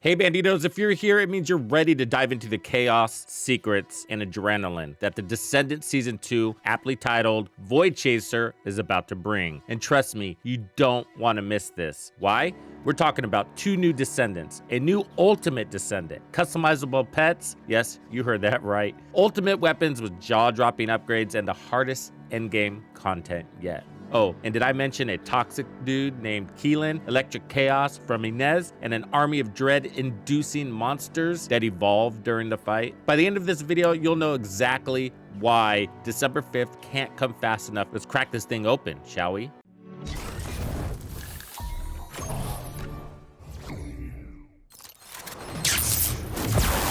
Hey Bandidos, if you're here, it means you're ready to dive into the chaos, secrets, and adrenaline that the Descendant Season 2, aptly titled Void Chaser, is about to bring. And trust me, you don't want to miss this. Why? We're talking about 2 new Descendants, a new Ultimate Descendant, customizable pets, yes, you heard that right, ultimate weapons with jaw-dropping upgrades, and the hardest endgame content yet. Oh, and did I mention a toxic dude named Keelan, electric chaos from Inez, and an army of dread-inducing monsters that evolved during the fight? By the end of this video, you'll know exactly why December 5th can't come fast enough. Let's crack this thing open, shall we?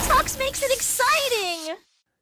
Tox makes it exciting!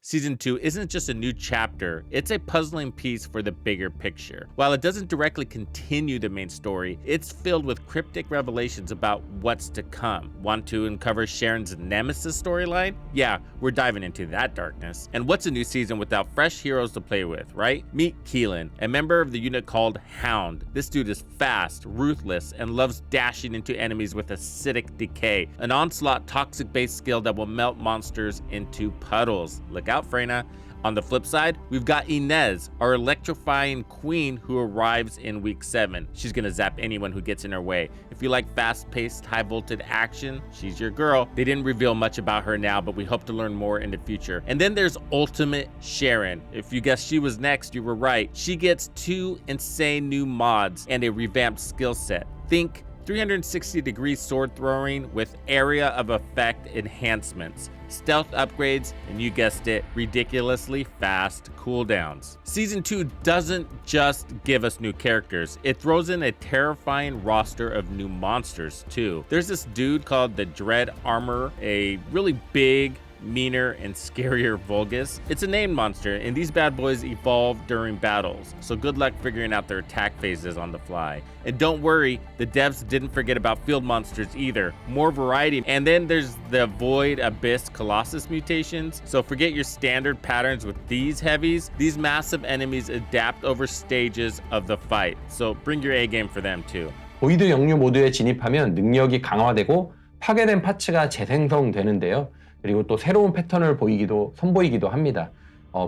Season 2 isn't just a new chapter, it's a puzzling piece for the bigger picture. While it doesn't directly continue the main story, it's filled with cryptic revelations about what's to come. Want to uncover Sharen's Nemesis storyline? Yeah, we're diving into that darkness. And what's a new season without fresh heroes to play with, right? Meet Keelan, a member of the unit called Hound. This dude is fast, ruthless, and loves dashing into enemies with acidic decay, an onslaught toxic-based skill that will melt monsters into puddles. Look out, Freyna. On the flip side, we've got Inez, our electrifying queen who arrives in week 7. She's gonna zap anyone who gets in her way. If you like fast-paced, high-voltage action, she's your girl. They didn't reveal much about her now, but we hope to learn more in the future. And then there's Ultimate Sharen. If you guessed she was next, you were right. She gets 2 insane new mods and a revamped skill set. Think 360-degree sword throwing with area of effect enhancements, stealth upgrades, and you guessed it, ridiculously fast cooldowns. Season 2 doesn't just give us new characters, it throws in a terrifying roster of new monsters too. There's this dude called the Dread Armor, a really big, meaner, and scarier Vulgus. It's a named monster, and these bad boys evolve during battles, so good luck figuring out their attack phases on the fly. And don't worry, the devs didn't forget about field monsters either. More variety. And then there's the Void Abyss Colossus mutations, so forget your standard patterns with these heavies. These massive enemies adapt over stages of the fight, so bring your A game for them too. 보이드 영유 모드에 진입하면 능력이 강화되고 파괴된 파츠가 재생성되는데요. 그리고 또 새로운 패턴을 선보이기도 합니다.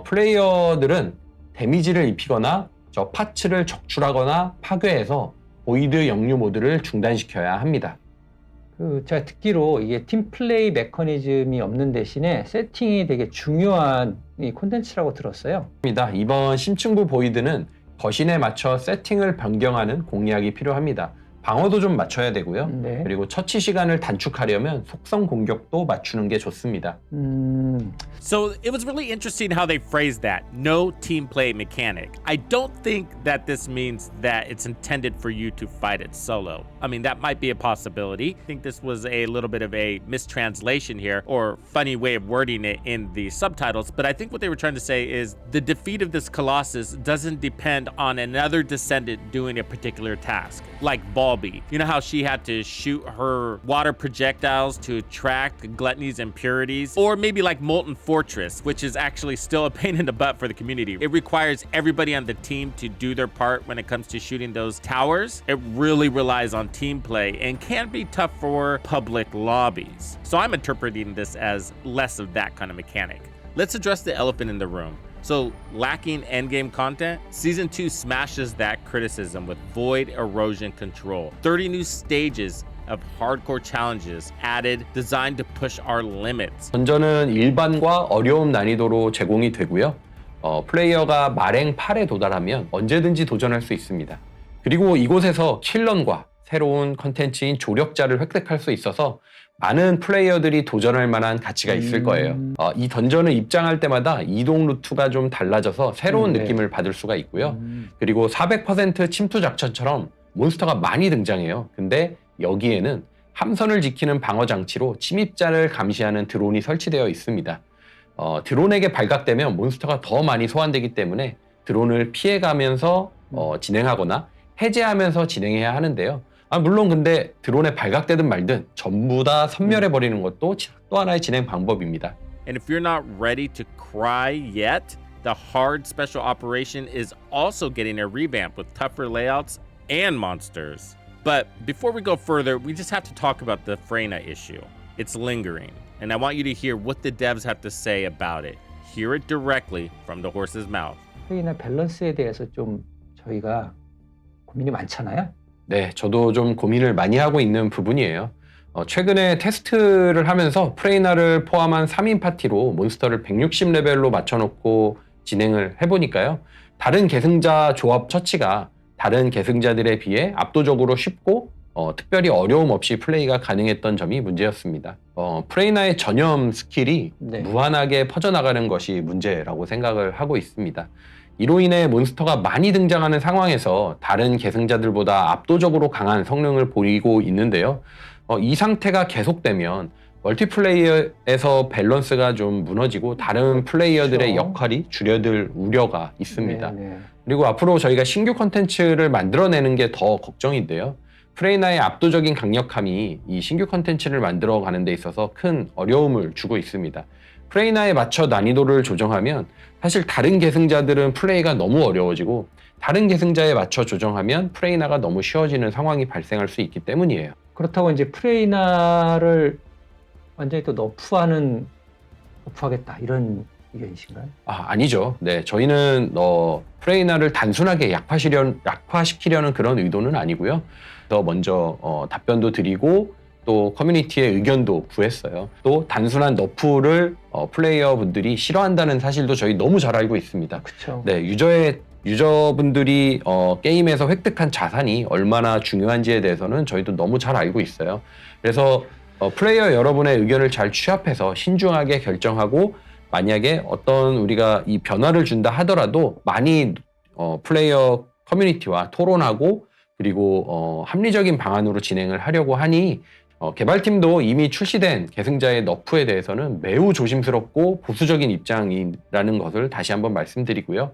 플레이어들은 데미지를 입히거나 저 파츠를 적출하거나 파괴해서 보이드 영유 모드를 중단시켜야 합니다. 제가 듣기로 이게 팀 플레이 메커니즘이 없는 대신에 세팅이 되게 중요한 콘텐츠라고 들었어요. 이번 심층부 보이드는 거신에 맞춰 세팅을 변경하는 공략이 필요합니다. 방어도 좀 맞춰야 되고요. 네. 그리고 처치 시간을 단축하려면 속성 공격도 맞추는 게 좋습니다. So it was really interesting how they phrased that, no team play mechanic. I don't think that this means that it's intended for you to fight it solo. I mean, that might be a possibility. I think this was a little bit of a mistranslation here, or funny way of wording it in the subtitles, but I think what they were trying to say is the defeat of this Colossus doesn't depend on another Descendant doing a particular task, like Balby. You know how she had to shoot her water projectiles to attract Gluttony's impurities? Or maybe like Molten Fortress, which is actually still a pain in the butt for the community. It requires everybody on the team to do their part when it comes to shooting those towers. It really relies on team play and can be tough for public lobbies. So I'm interpreting this as less of that kind of mechanic. Let's address the elephant in the room. So, lacking endgame content, Season 2 smashes that criticism with Void Erosion Control. 30 new stages of hardcore challenges added, designed to push our limits. 던전은 일반과 어려움 난이도로 제공이 되고요. 플레이어가 마랭 8에 도달하면 언제든지 도전할 수 있습니다. 그리고 이곳에서 킬런과 새로운 컨텐츠인 조력자를 획득할 수 있어서 많은 플레이어들이 도전할 만한 가치가 있을 거예요. 이 던전을 입장할 때마다 이동 루트가 좀 달라져서 새로운 느낌을 받을 수가 있고요. 그리고 400% 침투 작전처럼 몬스터가 많이 등장해요. 근데 여기에는 함선을 지키는 방어 장치로 침입자를 감시하는 드론이 설치되어 있습니다. 드론에게 발각되면 몬스터가 더 많이 소환되기 때문에 드론을 피해가면서 진행하거나 해제하면서 진행해야 하는데요. 물론 근데 드론에 발각되든 말든 전부 다 섬멸해버리는 것도 또 하나의 진행 방법입니다. And if you're not ready to cry yet, the hard special operation is also getting a revamp with tougher layouts and monsters. But before we go further, we just have to talk about the Freyna issue. It's lingering, and I want you to hear what the devs have to say about it. Hear it directly from the horse's mouth. 프레이나 밸런스에 대해서 좀 저희가 고민이 많잖아요. 네, 저도 좀 고민을 많이 하고 있는 부분이에요. 최근에 테스트를 하면서 프레이나를 포함한 3인 파티로 몬스터를 160레벨로 맞춰놓고 진행을 해보니까요. 다른 계승자 조합 처치가 다른 계승자들에 비해 압도적으로 쉽고 특별히 어려움 없이 플레이가 가능했던 점이 문제였습니다. 프레이나의 전염 스킬이 네. 무한하게 퍼져나가는 것이 문제라고 생각을 하고 있습니다. 이로 인해 몬스터가 많이 등장하는 상황에서 다른 계승자들보다 압도적으로 강한 성능을 보이고 있는데요. 이 상태가 계속되면 멀티플레이어에서 밸런스가 좀 무너지고 다른 플레이어들의 그렇죠. 역할이 줄어들 우려가 있습니다. 네. 그리고 앞으로 저희가 신규 콘텐츠를 만들어내는 게 더 걱정인데요. 프레이나의 압도적인 강력함이 이 신규 콘텐츠를 만들어가는 데 있어서 큰 어려움을 주고 있습니다. 프레이나에 맞춰 난이도를 조정하면 사실 다른 계승자들은 플레이가 너무 어려워지고 다른 계승자에 맞춰 조정하면 프레이나가 너무 쉬워지는 상황이 발생할 수 있기 때문이에요. 그렇다고 이제 프레이나를 완전히 또 너프하겠다 이런 의견이신가요? 아니죠. 네, 저희는 프레이나를 단순하게 약화시키려는 그런 의도는 아니고요. 더 먼저 답변도 드리고 또 커뮤니티의 의견도 구했어요. 또 단순한 너프를 플레이어분들이 싫어한다는 사실도 저희 너무 잘 알고 있습니다. 그렇죠. 네, 유저분들이 게임에서 획득한 자산이 얼마나 중요한지에 대해서는 저희도 너무 잘 알고 있어요. 그래서 플레이어 여러분의 의견을 잘 취합해서 신중하게 결정하고 만약에 어떤 우리가 이 변화를 준다 하더라도 많이 플레이어 커뮤니티와 토론하고 그리고 합리적인 방안으로 진행을 하려고 하니 개발팀도 이미 출시된 계승자의 너프에 대해서는 매우 조심스럽고 보수적인 입장이라는 것을 다시 한번 말씀드리고요.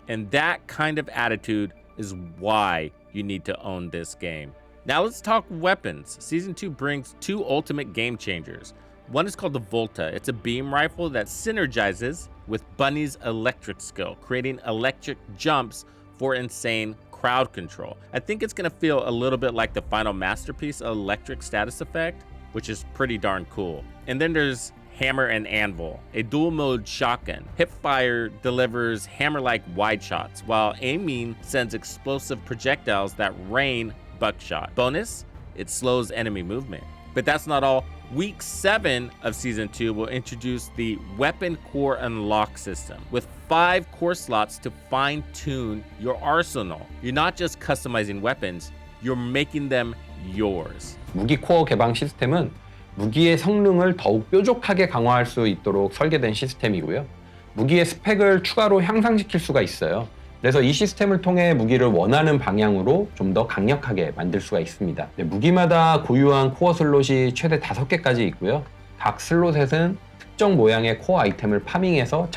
And that kind of attitude is why you need to own this game. Now let's talk weapons. Season 2 brings two ultimate game changers. One is called the Volta. It's a beam rifle that synergizes with Bunny's electric skill, creating electric jumps for insane crowd control. I think it's gonna feel a little bit like the final masterpiece electric status effect, which is pretty darn cool. And then there's Hammer and Anvil, a dual mode shotgun. Hipfire delivers hammer-like wide shots, while aiming sends explosive projectiles that rain buckshot. Bonus, it slows enemy movement. But that's not all. Week 7 of Season 2 will introduce the Weapon Core Unlock system with 5 core slots to fine-tune your arsenal. You're not just customizing weapons, you're making them yours. 무기 코어 개방 시스템은 무기의 성능을 더욱 뾰족하게 강화할 수 있도록 설계된 시스템이고요. 무기의 스펙을 추가로 향상시킬 수가 있어요. 그래서 이 시스템을 통해 무기를 원하는 방향으로 좀 더 강력하게 만들 수가 있습니다. 무기마다 고유한 코어 슬롯이 최대 5개까지 있고요. 각 슬롯에는 특정 모양의 코어 아이템을 파밍해서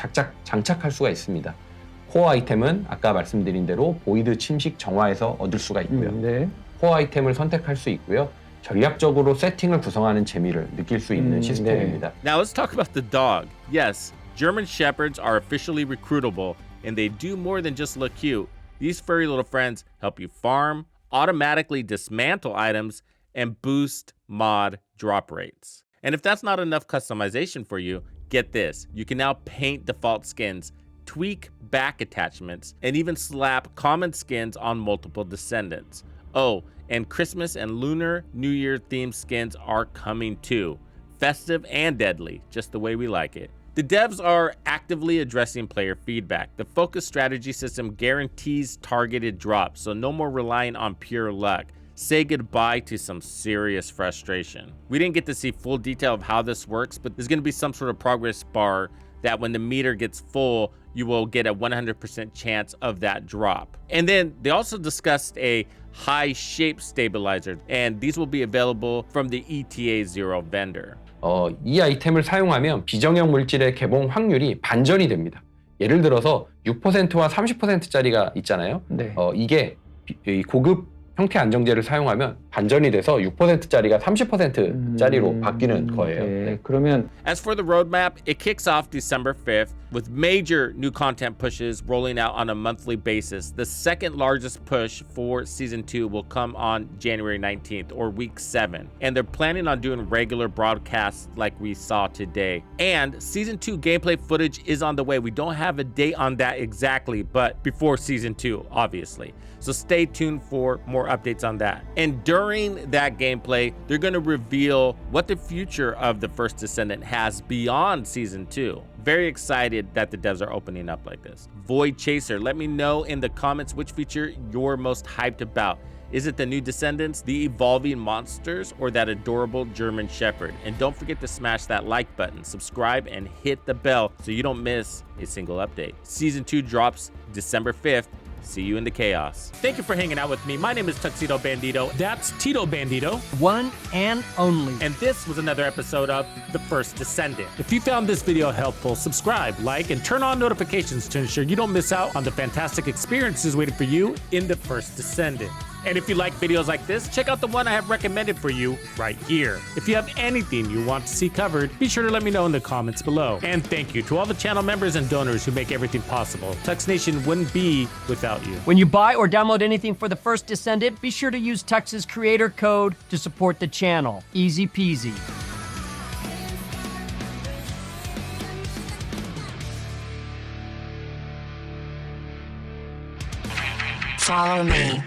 장착할 수가 있습니다. 코어 아이템은 아까 말씀드린 대로 보이드 침식 정화에서 얻을 수가 있고요. 네. 코어 아이템을 선택할 수 있고요. 전략적으로 세팅을 구성하는 재미를 느낄 수 있는 시스템입니다. Now let's talk about the dog. Yes, German Shepherds are officially recruitable, and they do more than just look cute. These furry little friends help you farm, automatically dismantle items, and boost mod drop rates. And if that's not enough customization for you, get this. You can now paint default skins, tweak back attachments, and even slap common skins on multiple Descendants. Oh, and Christmas and Lunar New Year themed skins are coming too. Festive and deadly, just the way we like it. The devs are actively addressing player feedback. The focus strategy system guarantees targeted drops, so no more relying on pure luck. Say goodbye to some serious frustration. We didn't get to see full detail of how this works, but there's going to be some sort of progress bar that when the meter gets full, you will get a 100% chance of that drop. And then they also discussed a high shape stabilizer, and these will be available from the ETA 0 vendor. 이 아이템을 사용하면 비정형 물질의 개봉 확률이 반전이 됩니다. 예를 들어서 6%와 30%짜리가 있잖아요. 네. 이게 고급 형태 안정제를 사용하면 반전이 돼서 6%짜리가 30%짜리로 바뀌는 거예요. 네. 네. 그러면 As for the roadmap, it kicks off December 5th with major new content pushes rolling out on a monthly basis. The second largest push for Season 2 will come on January 19th or week 7. And they're planning on doing regular broadcasts like we saw today. And Season 2 gameplay footage is on the way. We don't have a date on that exactly, but before Season 2, obviously. So stay tuned for more updates on that. And during that gameplay, they're going to reveal what the future of the First Descendant has beyond Season 2. Very excited that the devs are opening up like this. Void Chaser, let me know in the comments which feature you're most hyped about. Is it the new Descendants, the evolving monsters, or that adorable German Shepherd? And don't forget to smash that like button, subscribe, and hit the bell so you don't miss a single update. Season 2 drops December 5th. See you in the chaos. Thank you for hanging out with me. My name is Tuxedo Bandido. That's Tito Bandido. One and only. And this was another episode of The First Descendant. If you found this video helpful, subscribe, like, and turn on notifications to ensure you don't miss out on the fantastic experiences waiting for you in The First Descendant. And if you like videos like this, check out the one I have recommended for you right here. If you have anything you want to see covered, be sure to let me know in the comments below. And thank you to all the channel members and donors who make everything possible. Tux Nation wouldn't be without you. When you buy or download anything for the First Descendant, be sure to use Tux's creator code to support the channel. Easy peasy. Follow me.